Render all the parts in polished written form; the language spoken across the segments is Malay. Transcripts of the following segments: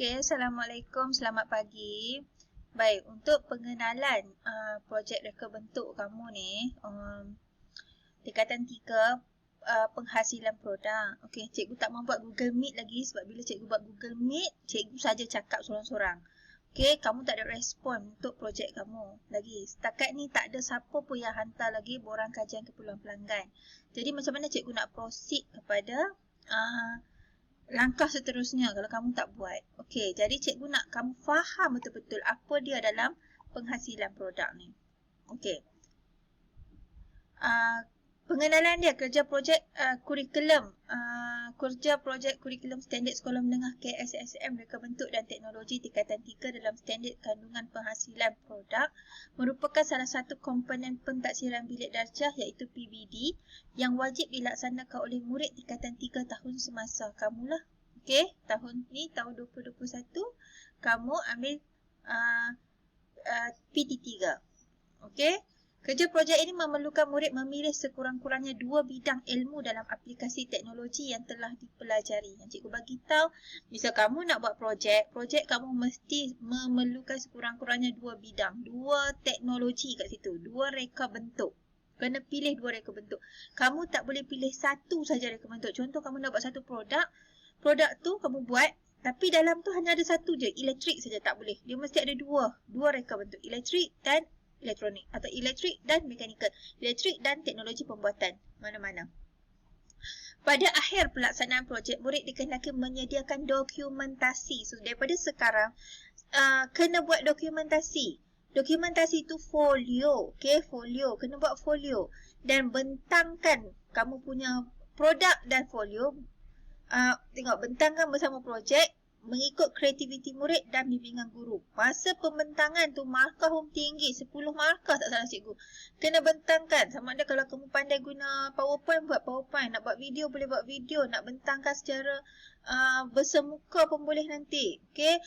Okey, Assalamualaikum, selamat pagi. Baik, untuk pengenalan projek reka bentuk kamu ni, tingkatan 3, penghasilan produk. Okey, cikgu tak mahu buat Google Meet lagi sebab bila cikgu buat Google Meet, cikgu saja cakap sorang-sorang. Okey, kamu tak ada respon untuk projek kamu lagi. Setakat ni tak ada siapa pun yang hantar lagi borang kajian keperluan pelanggan. Jadi macam mana cikgu nak proceed kepada langkah seterusnya kalau kamu tak buat. Okey, jadi cikgu nak kamu faham betul-betul apa dia dalam penghasilan produk ni. Okey. Pengenalan dia, kerja projek kurikulum. Kerja projek kurikulum standard sekolah menengah KSSM reka bentuk dan teknologi tingkatan 3 dalam standard kandungan penghasilan produk merupakan salah satu komponen pentaksiran bilik darjah iaitu PBD yang wajib dilaksanakan oleh murid tingkatan 3 tahun semasa kamulah. Okey, tahun ni tahun 2021 kamu ambil PT3. Okey. Kerja projek ini memerlukan murid memilih sekurang-kurangnya 2 bidang ilmu dalam aplikasi teknologi yang telah dipelajari. Yang cikgu bagi tahu, misal kamu nak buat projek kamu mesti memerlukan sekurang-kurangnya 2 bidang, 2 teknologi kat situ, 2 reka bentuk. Kena pilih 2 reka bentuk. Kamu tak boleh pilih satu saja reka bentuk. Contoh kamu nak buat satu produk tu kamu buat, tapi dalam tu hanya ada satu je, elektrik saja tak boleh. Dia mesti ada dua reka bentuk, elektrik dan elektronik atau elektrik dan mekanikal, elektrik dan teknologi pembuatan mana-mana. Pada akhir pelaksanaan projek, murid dikehendaki menyediakan dokumentasi. So daripada sekarang kena buat dokumentasi. Dokumentasi itu folio, okey, folio, kena buat folio dan bentangkan kamu punya produk dan folio. Tengok, bentangkan bersama projek mengikut kreativiti murid dan bimbingan guru. Masa pembentangan tu markah tinggi, 10 markah tak salah cikgu. Kena bentangkan. Sama ada kalau kamu pandai guna PowerPoint, buat PowerPoint. Nak buat video, boleh buat video. Nak bentangkan secara bersemuka pun boleh nanti. Okey,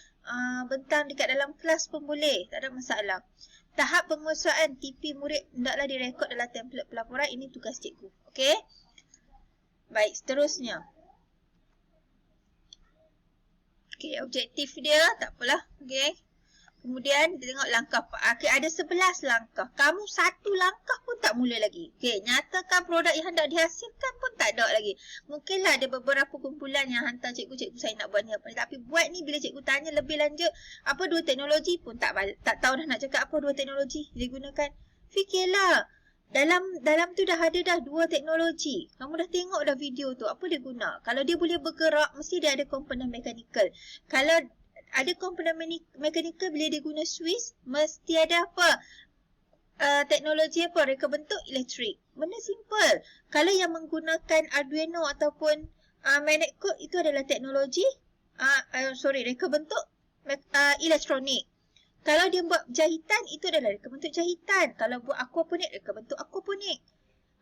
bentang dekat dalam kelas pun boleh. Tak ada masalah. Tahap penguasaan TP murid hendaklah direkod dalam template pelaporan. Ini tugas cikgu. Okey. Baik, seterusnya. Okey, objektif dia tak apalah. Okey. Kemudian kita tengok langkah. Okay, ada 11 langkah. Kamu satu langkah pun tak mula lagi. Okey, nyatakan produk yang hendak dihasilkan pun tak ada lagi. Mungkinlah ada beberapa kumpulan yang hantar cikgu saya nak buat ni apa ni. Tapi buat ni bila cikgu tanya lebih lanjut, apa 2 teknologi pun tak tahu dah nak cakap apa 2 teknologi dia gunakan. Fikirlah. Dalam tu dah ada 2 teknologi. Kamu dah tengok dah video tu. Apa dia guna? Kalau dia boleh bergerak, mesti dia ada komponen mekanikal. Kalau ada komponen mekanikal, bila dia guna Swiss, mesti ada apa? Teknologi apa? Reka bentuk elektrik. Benda simple. Kalau yang menggunakan Arduino ataupun magnet code, itu adalah teknologi reka bentuk elektronik. Kalau dia buat jahitan, itu adalah reka bentuk jahitan. Kalau buat aquaponik, reka bentuk aquaponik.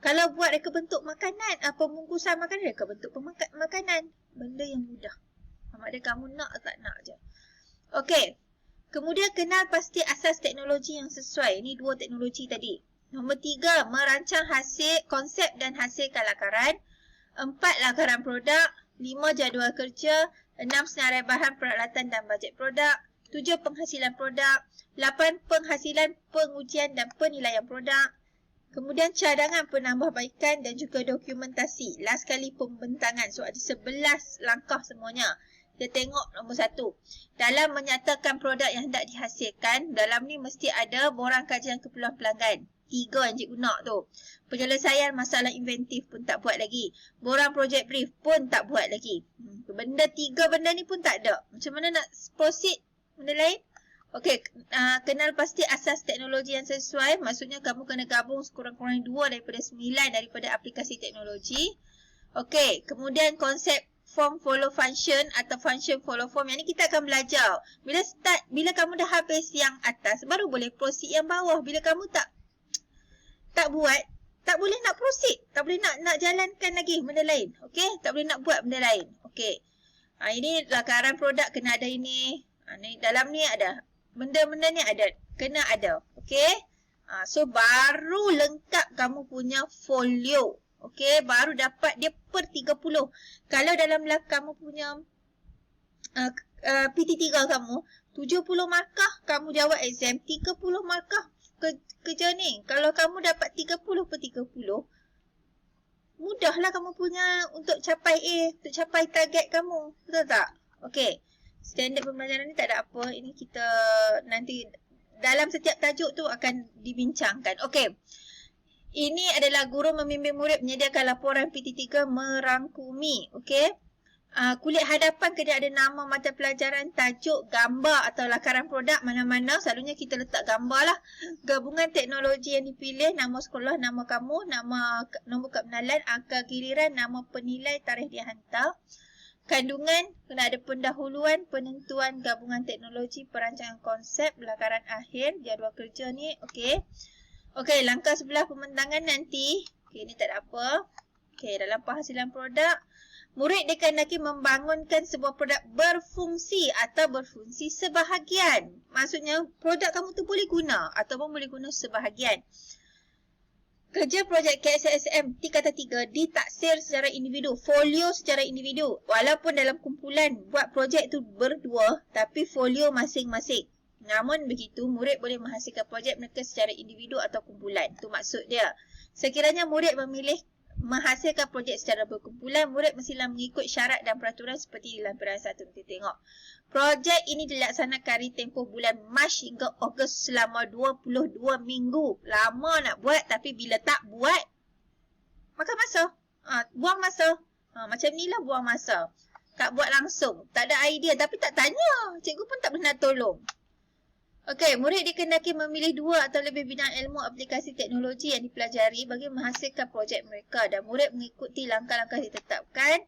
Kalau buat reka bentuk makanan, pembungkusan makanan, reka bentuk makanan. Benda yang mudah. Sama ada kamu nak atau tak nak je. Okey. Kemudian kenal pasti asas teknologi yang sesuai. Ini 2 teknologi tadi. Nombor 3, merancang konsep dan hasilkan lakaran. 4, lakaran produk. 5, jadual kerja. 6, senarai bahan peralatan dan bajet produk. 7, penghasilan produk. 8, penghasilan pengujian dan penilaian produk. Kemudian cadangan penambahbaikan dan juga dokumentasi. Last kali pembentangan. So ada 11 langkah semuanya. Kita tengok nombor 1. Dalam menyatakan produk yang hendak dihasilkan, dalam ni mesti ada borang kajian keperluan pelanggan. 3 yang cikgu nak tu. Penyelesaian masalah inventif pun tak buat lagi. Borang projek brief pun tak buat lagi. Benda 3 benda ni pun tak ada. Macam mana nak proceed? Benda lain? Okey, kenal pasti asas teknologi yang sesuai. Maksudnya kamu kena gabung sekurang-kurangnya 2 daripada 9 daripada aplikasi teknologi. Okey, kemudian konsep form follow function atau function follow form. Yang ni kita akan belajar. Bila kamu dah habis yang atas, baru boleh proceed yang bawah. Bila kamu tak buat, tak boleh nak proceed. Tak boleh nak jalankan lagi benda lain. Okey, tak boleh nak buat benda lain. Okey. Ini lakaran produk kena ada ini. Ni dalam ni ada. Benda-benda ni ada. Kena ada. Okey. So baru lengkap kamu punya folio. Okey, baru dapat dia per 30. Kalau dalam kamu punya PT3 kamu, 70 markah kamu jawab exam, 30 markah kerja ni. Kalau kamu dapat 30/30, mudahlah kamu punya untuk capai A, untuk capai target kamu. Betul tak? Okey. Standard pembelajaran ni tak ada apa. Ini kita nanti dalam setiap tajuk tu akan dibincangkan. Okey. Ini adalah guru membimbing murid menyediakan laporan PT3 merangkumi. Okey. Kulit hadapan kena ada nama mata pelajaran, tajuk, gambar atau lakaran produk mana-mana. Selalunya kita letak gambar lah. Gabungan teknologi yang dipilih, nama sekolah, nama kamu, nama nombor kad pengenalan, angka giliran, nama penilai, tarikh dihantar. Kandungan, kena ada pendahuluan, penentuan gabungan teknologi, perancangan konsep, lakaran akhir, jadual kerja ni. Okey. Okey, langkah sebelah pembentangan nanti. Okey, ni tak ada apa. Okey, dalam penghasilan produk, murid dikehendaki membangunkan sebuah produk berfungsi atau berfungsi sebahagian. Maksudnya, produk kamu tu boleh guna ataupun boleh guna sebahagian. Kerja projek KSSM T3 ditaksir secara individu, folio secara individu. Walaupun dalam kumpulan buat projek tu berdua, tapi folio masing-masing. Namun begitu, murid boleh menghasilkan projek mereka secara individu atau kumpulan. Itu maksud dia. Sekiranya murid memilih menghasilkan projek secara berkumpulan, murid mestilah mengikut syarat dan peraturan seperti di lampiran 1. Kita tengok. Projek ini dilaksanakan hari tempoh bulan Mac hingga Ogos selama 22 minggu. Lama nak buat, tapi bila tak buat, makan masa. Buang masa. Macam ni lah buang masa. Tak buat langsung. Tak ada idea, tapi tak tanya. Cikgu pun tak pernah tolong. Okey, murid dikehendaki memilih 2 atau lebih bidang ilmu aplikasi teknologi yang dipelajari bagi menghasilkan projek mereka, dan murid mengikuti langkah-langkah ditetapkan,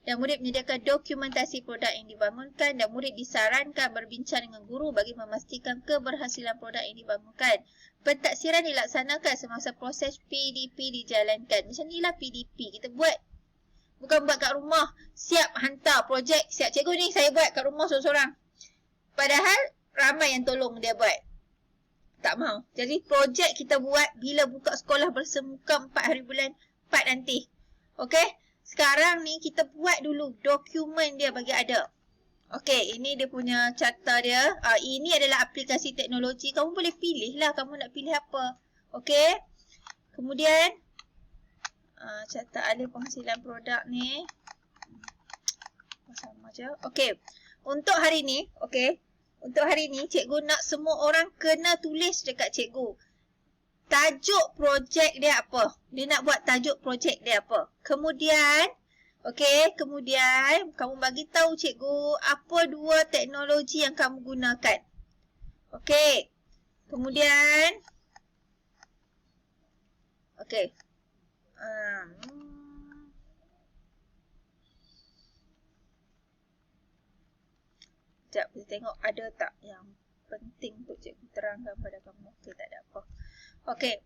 dan murid menyediakan dokumentasi produk yang dibangunkan, dan murid disarankan berbincang dengan guru bagi memastikan keberhasilan produk yang dibangunkan. Pentaksiran dilaksanakan semasa proses PDP dijalankan. Macam inilah PDP. Kita buat. Bukan buat kat rumah. Siap hantar projek. Siap cikgu ni saya buat kat rumah seorang-seorang. Padahal ramai yang tolong dia buat. Tak mau. Jadi projek kita buat bila buka sekolah bersemuka 4 hari bulan 4 nanti. Okey? Sekarang ni kita buat dulu dokumen dia bagi ada. Okey, ini dia punya carta dia. Ini adalah aplikasi teknologi. Kamu boleh pilih lah kamu nak pilih apa. Okey? Kemudian carta alih penghasilan produk ni. Sama je. Okey. Untuk hari ni, okey. Untuk hari ni, cikgu nak semua orang kena tulis dekat cikgu. Tajuk projek dia apa? Dia nak buat tajuk projek dia apa? Kemudian, okey, kemudian kamu bagi tahu cikgu apa 2 teknologi yang kamu gunakan. Okey. Kemudian, okey. Sekejap, kita tengok ada tak yang penting untuk cikgu terangkan pada kamu. Okey, tak ada apa. Okey.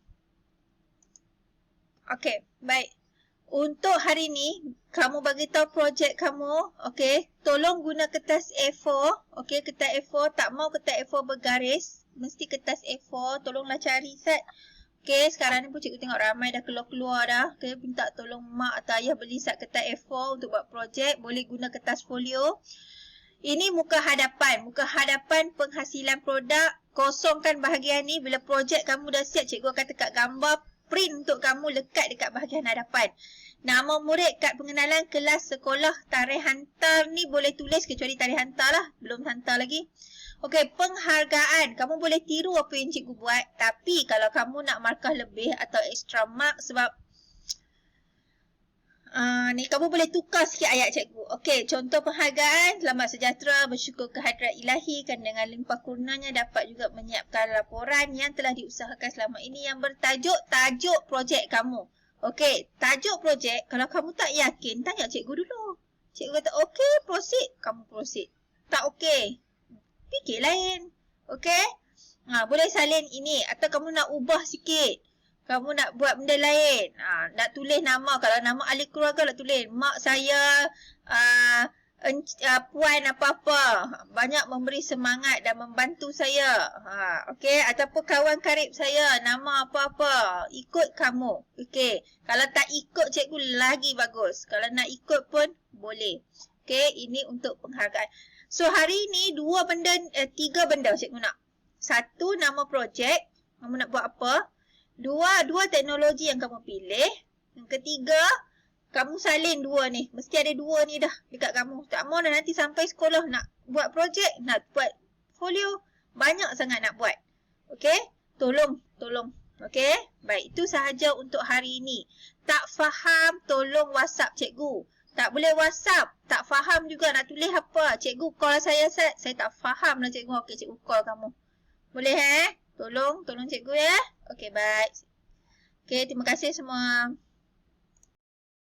Okey, baik. Untuk hari ni, kamu bagi tahu projek kamu. Okey, tolong guna kertas A4. Okey, kertas A4. Tak mau kertas A4 bergaris. Mesti kertas A4. Tolonglah cari set. Okey, sekarang ni pun cikgu tengok ramai dah keluar-keluar dah. Okey, minta tolong mak atau ayah beli set kertas A4 untuk buat projek. Boleh guna kertas folio. Ini muka hadapan. Muka hadapan penghasilan produk. Kosongkan bahagian ni. Bila projek kamu dah siap, cikgu akan tekat gambar. Print untuk kamu lekat dekat bahagian hadapan. Nama murid, kad pengenalan, kelas, sekolah, tarikh hantar ni boleh tulis kecuali tarikh hantar lah. Belum hantar lagi. Okey, penghargaan. Kamu boleh tiru apa yang cikgu buat. Tapi kalau kamu nak markah lebih atau extra mark sebab ni kamu boleh tukar sikit ayat cikgu. Okey, contoh penghargaan. Selamat sejahtera, bersyukur kehadrat ilahi kan dengan limpah kurnianya dapat juga menyiapkan laporan yang telah diusahakan selama ini yang bertajuk tajuk projek kamu. Okey, tajuk projek kalau kamu tak yakin tanya cikgu dulu. Cikgu kata okey, proceed, kamu proceed. Tak okey, fikir lain. Okey? Boleh salin ini atau kamu nak ubah sikit. Kamu nak buat benda lain. Nak tulis nama. Kalau nama ahli keluarga nak tulis. Mak saya, puan apa-apa. Banyak memberi semangat dan membantu saya. Okey. Ataupun kawan karib saya. Nama apa-apa. Ikut kamu. Okey. Kalau tak ikut cikgu lagi bagus. Kalau nak ikut pun boleh. Okey. Ini untuk penghargaan. So hari ni tiga benda cikgu nak. Satu, nama projek. Kamu nak buat apa? Dua teknologi yang kamu pilih. Yang ketiga, kamu salin dua ni. Mesti ada dua ni dah dekat kamu. Tak mau dah nanti sampai sekolah nak buat projek, nak buat folio. Banyak sangat nak buat. Okey? Tolong. Okey? Baik, itu sahaja untuk hari ini. Tak faham, tolong WhatsApp cikgu. Tak boleh WhatsApp. Tak faham juga nak tulis apa. Cikgu call saya tak faham lah cikgu. Okey, cikgu call kamu. Boleh Tolong cikgu ya. Okey, baik. Okey, terima kasih semua.